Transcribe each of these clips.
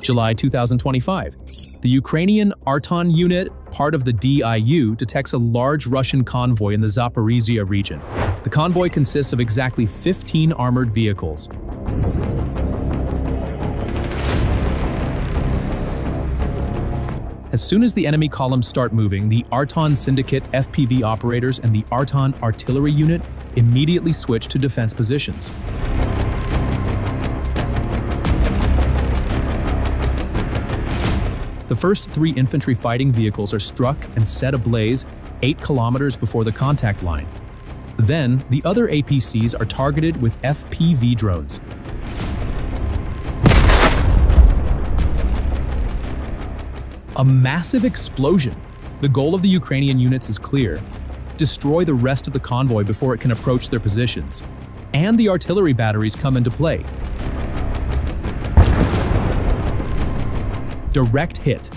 July 2025. The Ukrainian Arton unit, part of the DIU, detects a large Russian convoy in the Zaporizhia region. The convoy consists of exactly 15 armored vehicles. As soon as the enemy columns start moving, the Arton Syndicate FPV operators and the Arton artillery unit immediately switch to defense positions. The first 3 infantry fighting vehicles are struck and set ablaze 8 kilometers before the contact line. Then, the other APCs are targeted with FPV drones. A massive explosion. The goal of the Ukrainian units is clear: destroy the rest of the convoy before it can approach their positions. And the artillery batteries come into play. Direct hit.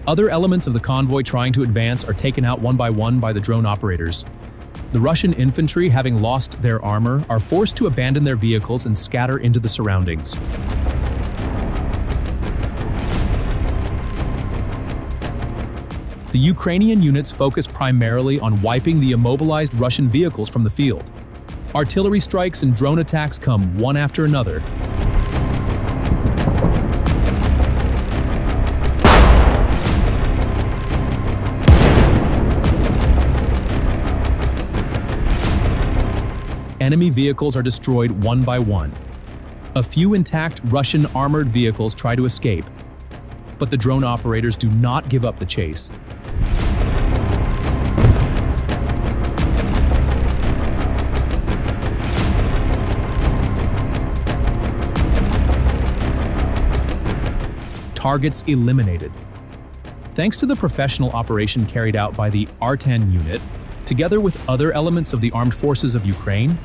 Other elements of the convoy trying to advance are taken out one by the drone operators. The Russian infantry, having lost their armor, are forced to abandon their vehicles and scatter into the surroundings. The Ukrainian units focus primarily on wiping the immobilized Russian vehicles from the field. Artillery strikes and drone attacks come one after another. Enemy vehicles are destroyed one by one. A few intact Russian armored vehicles try to escape, but the drone operators do not give up the chase. Targets eliminated. Thanks to the professional operation carried out by the Arton unit, together with other elements of the armed forces of Ukraine,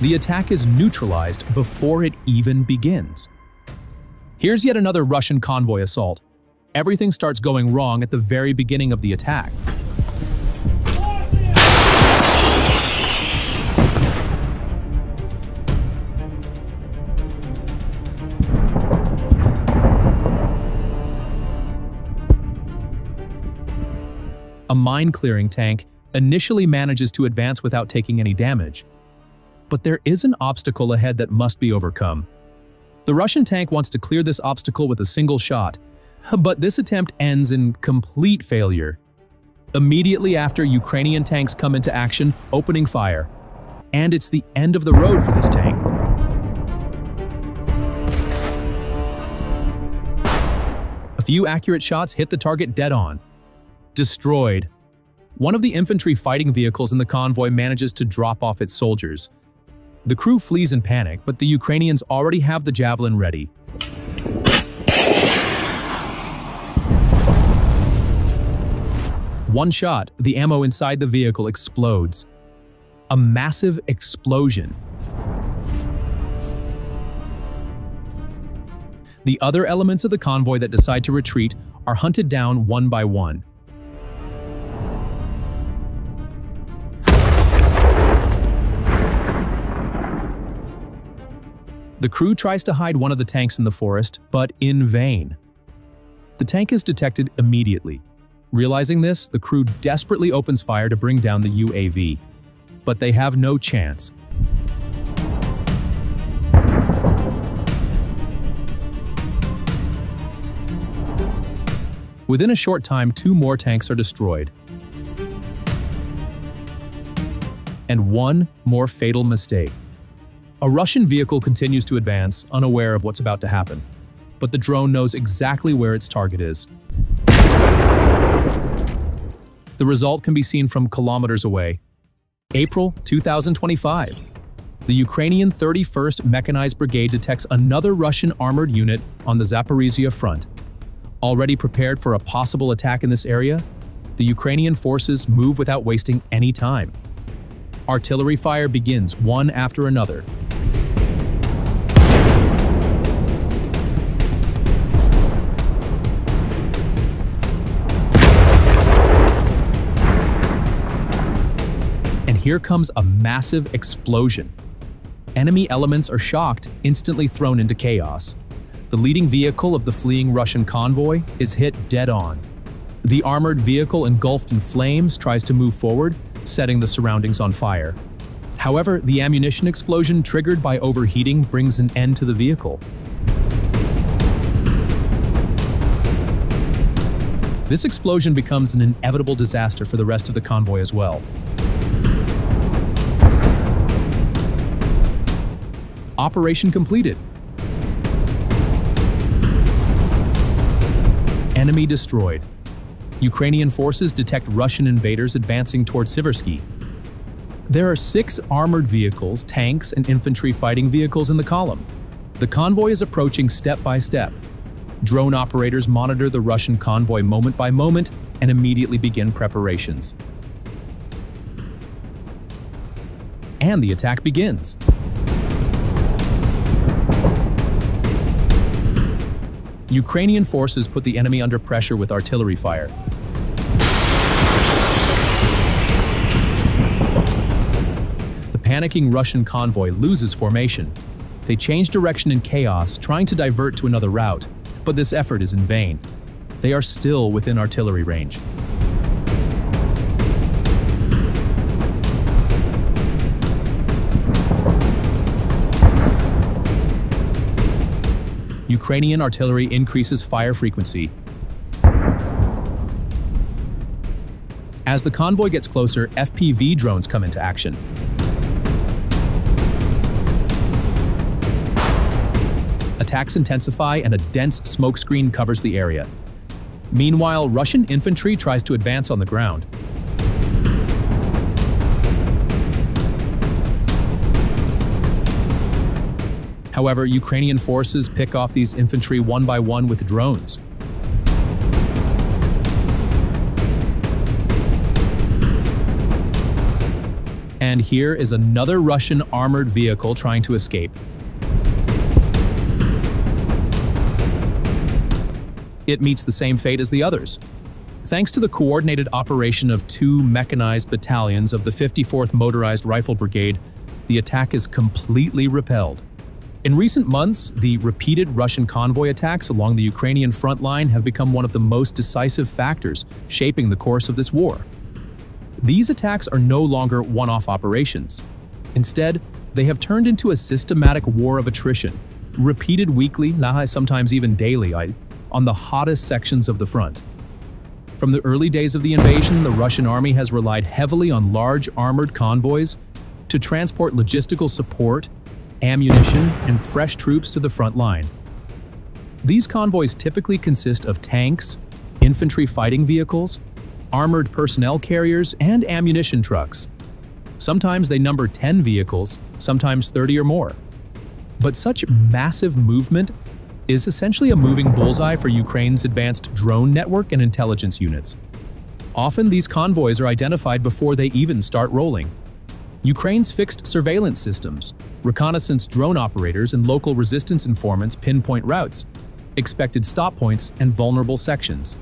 the attack is neutralized before it even begins. Here's yet another Russian convoy assault. Everything starts going wrong at the very beginning of the attack. A mine-clearing tank initially manages to advance without taking any damage. But there is an obstacle ahead that must be overcome. The Russian tank wants to clear this obstacle with a single shot, but this attempt ends in complete failure. Immediately after, Ukrainian tanks come into action, opening fire. And it's the end of the road for this tank. A few accurate shots hit the target dead on. Destroyed. One of the infantry fighting vehicles in the convoy manages to drop off its soldiers. The crew flees in panic, but the Ukrainians already have the javelin ready. One shot, the ammo inside the vehicle explodes. A massive explosion. The other elements of the convoy that decide to retreat are hunted down one by one. The crew tries to hide one of the tanks in the forest, but in vain. The tank is detected immediately. Realizing this, the crew desperately opens fire to bring down the UAV. But they have no chance. Within a short time, 2 more tanks are destroyed. And one more fatal mistake. A Russian vehicle continues to advance, unaware of what's about to happen. But the drone knows exactly where its target is. The result can be seen from kilometers away. April 2025. The Ukrainian 31st Mechanized Brigade detects another Russian armored unit on the Zaporizhia front. Already prepared for a possible attack in this area, the Ukrainian forces move without wasting any time. Artillery fire begins one after another. And here comes a massive explosion. Enemy elements are shocked, instantly thrown into chaos. The leading vehicle of the fleeing Russian convoy is hit dead on. The armored vehicle, engulfed in flames, tries to move forward, setting the surroundings on fire. However, the ammunition explosion triggered by overheating brings an end to the vehicle. This explosion becomes an inevitable disaster for the rest of the convoy as well. Operation completed. Enemy destroyed. Ukrainian forces detect Russian invaders advancing toward Siversky. There are 6 armored vehicles, tanks, and infantry fighting vehicles in the column. The convoy is approaching step by step. Drone operators monitor the Russian convoy moment by moment and immediately begin preparations. And the attack begins. Ukrainian forces put the enemy under pressure with artillery fire. The panicking Russian convoy loses formation. They change direction in chaos, trying to divert to another route, but this effort is in vain. They are still within artillery range. Ukrainian artillery increases fire frequency. As the convoy gets closer, FPV drones come into action. Attacks intensify and a dense smoke screen covers the area. Meanwhile, Russian infantry tries to advance on the ground. However, Ukrainian forces pick off these infantry one by one with drones. And here is another Russian armored vehicle trying to escape. It meets the same fate as the others. Thanks to the coordinated operation of 2 mechanized battalions of the 54th Motorized Rifle Brigade, the attack is completely repelled. In recent months, the repeated Russian convoy attacks along the Ukrainian front line have become one of the most decisive factors shaping the course of this war. These attacks are no longer one-off operations. Instead, they have turned into a systematic war of attrition, repeated weekly, sometimes even daily, on the hottest sections of the front. From the early days of the invasion, the Russian army has relied heavily on large armored convoys to transport logistical support, ammunition, and fresh troops to the front line. These convoys typically consist of tanks, infantry fighting vehicles, armored personnel carriers, and ammunition trucks. Sometimes they number 10 vehicles, sometimes 30 or more. But such massive movement is essentially a moving bullseye for Ukraine's advanced drone network and intelligence units. Often these convoys are identified before they even start rolling. Ukraine's fixed surveillance systems, reconnaissance drone operators, and local resistance informants pinpoint routes, expected stop points, and vulnerable sections.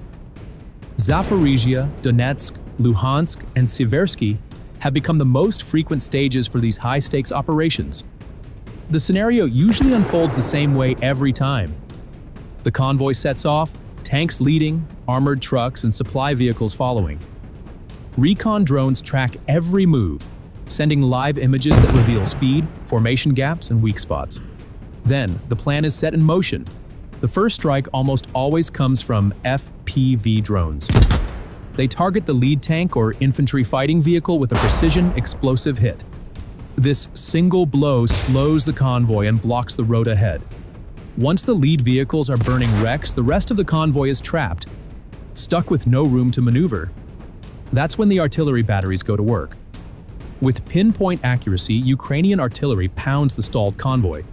Zaporizhia, Donetsk, Luhansk, and Siversky have become the most frequent stages for these high-stakes operations. The scenario usually unfolds the same way every time. The convoy sets off, tanks leading, armored trucks and supply vehicles following. Recon drones track every move, sending live images that reveal speed, formation gaps, and weak spots. Then, the plan is set in motion. The first strike almost always comes from FPV drones. They target the lead tank or infantry fighting vehicle with a precision, explosive hit. This single blow slows the convoy and blocks the road ahead. Once the lead vehicles are burning wrecks, the rest of the convoy is trapped, stuck with no room to maneuver. That's when the artillery batteries go to work. With pinpoint accuracy, Ukrainian artillery pounds the stalled convoy.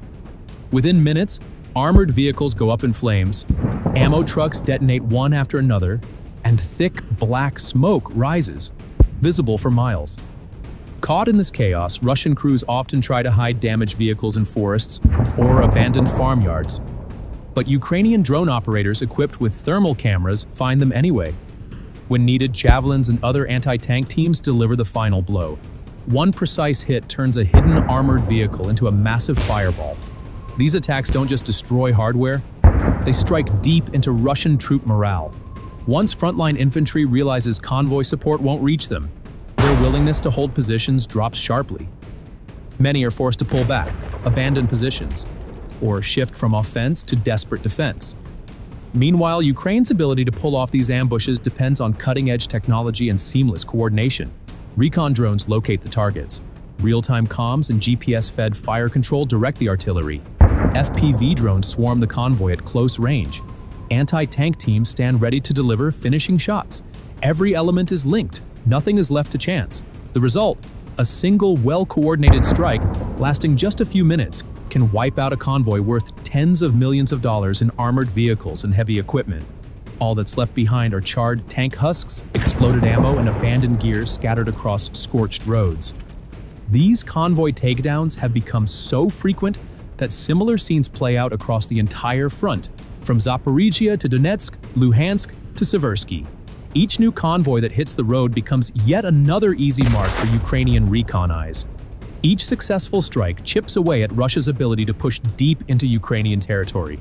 Within minutes, armored vehicles go up in flames, ammo trucks detonate one after another, and thick black smoke rises, visible for miles. Caught in this chaos, Russian crews often try to hide damaged vehicles in forests or abandoned farmyards. But Ukrainian drone operators equipped with thermal cameras find them anyway. When needed, javelins and other anti-tank teams deliver the final blow. One precise hit turns a hidden armored vehicle into a massive fireball. These attacks don't just destroy hardware, They strike deep into Russian troop morale. Once frontline infantry realizes convoy support won't reach them, their willingness to hold positions drops sharply. Many are forced to pull back, abandon positions, or shift from offense to desperate defense. Meanwhile, Ukraine's ability to pull off these ambushes depends on cutting-edge technology and seamless coordination. Recon drones locate the targets. Real-time comms and GPS-fed fire control direct the artillery. FPV drones swarm the convoy at close range. Anti-tank teams stand ready to deliver finishing shots. Every element is linked. Nothing is left to chance. The result? A single, well-coordinated strike, lasting just a few minutes, can wipe out a convoy worth tens of millions of dollars in armored vehicles and heavy equipment. All that's left behind are charred tank husks, exploded ammo, and abandoned gear scattered across scorched roads. These convoy takedowns have become so frequent that similar scenes play out across the entire front, from Zaporizhia to Donetsk, Luhansk to Seversky. Each new convoy that hits the road becomes yet another easy mark for Ukrainian recon eyes. Each successful strike chips away at Russia's ability to push deep into Ukrainian territory.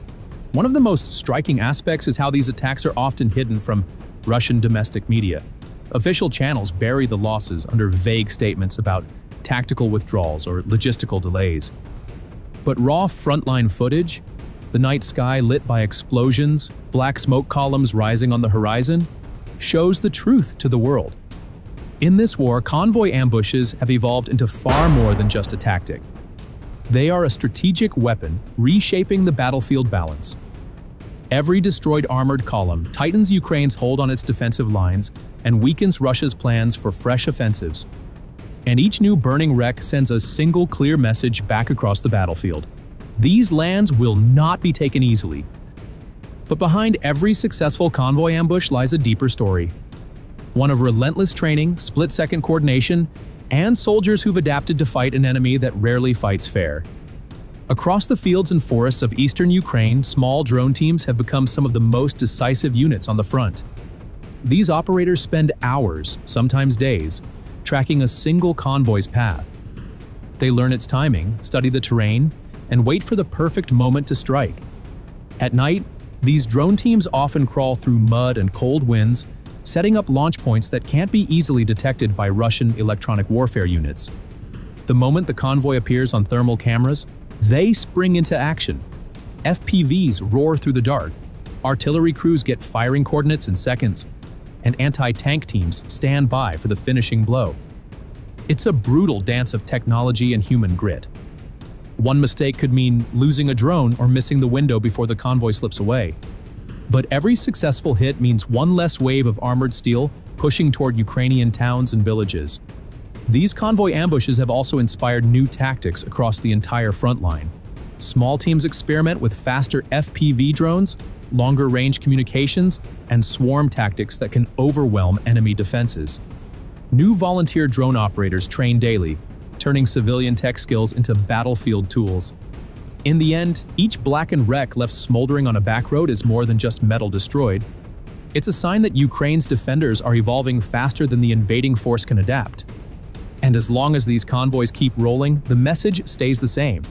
One of the most striking aspects is how these attacks are often hidden from Russian domestic media. Official channels bury the losses under vague statements about tactical withdrawals or logistical delays. But raw frontline footage, the night sky lit by explosions, black smoke columns rising on the horizon, shows the truth to the world. In this war, convoy ambushes have evolved into far more than just a tactic. They are a strategic weapon reshaping the battlefield balance. Every destroyed armored column tightens Ukraine's hold on its defensive lines and weakens Russia's plans for fresh offensives. And each new burning wreck sends a single clear message back across the battlefield. These lands will not be taken easily. But behind every successful convoy ambush lies a deeper story. One of relentless training, split-second coordination, and soldiers who've adapted to fight an enemy that rarely fights fair. Across the fields and forests of eastern Ukraine, small drone teams have become some of the most decisive units on the front. These operators spend hours, sometimes days, tracking a single convoy's path. They learn its timing, study the terrain, and wait for the perfect moment to strike. At night, these drone teams often crawl through mud and cold winds, setting up launch points that can't be easily detected by Russian electronic warfare units. The moment the convoy appears on thermal cameras, they spring into action. FPVs roar through the dark, artillery crews get firing coordinates in seconds, and anti-tank teams stand by for the finishing blow. It's a brutal dance of technology and human grit. One mistake could mean losing a drone or missing the window before the convoy slips away. But every successful hit means one less wave of armored steel pushing toward Ukrainian towns and villages. These convoy ambushes have also inspired new tactics across the entire front line. Small teams experiment with faster FPV drones, longer-range communications, and swarm tactics that can overwhelm enemy defenses. New volunteer drone operators train daily, turning civilian tech skills into battlefield tools. In the end, each blackened wreck left smoldering on a back road is more than just metal destroyed. It's a sign that Ukraine's defenders are evolving faster than the invading force can adapt. And as long as these convoys keep rolling, the message stays the same.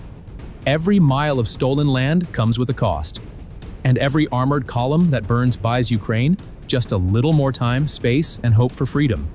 Every mile of stolen land comes with a cost. And every armored column that burns buys Ukraine just a little more time, space, and hope for freedom.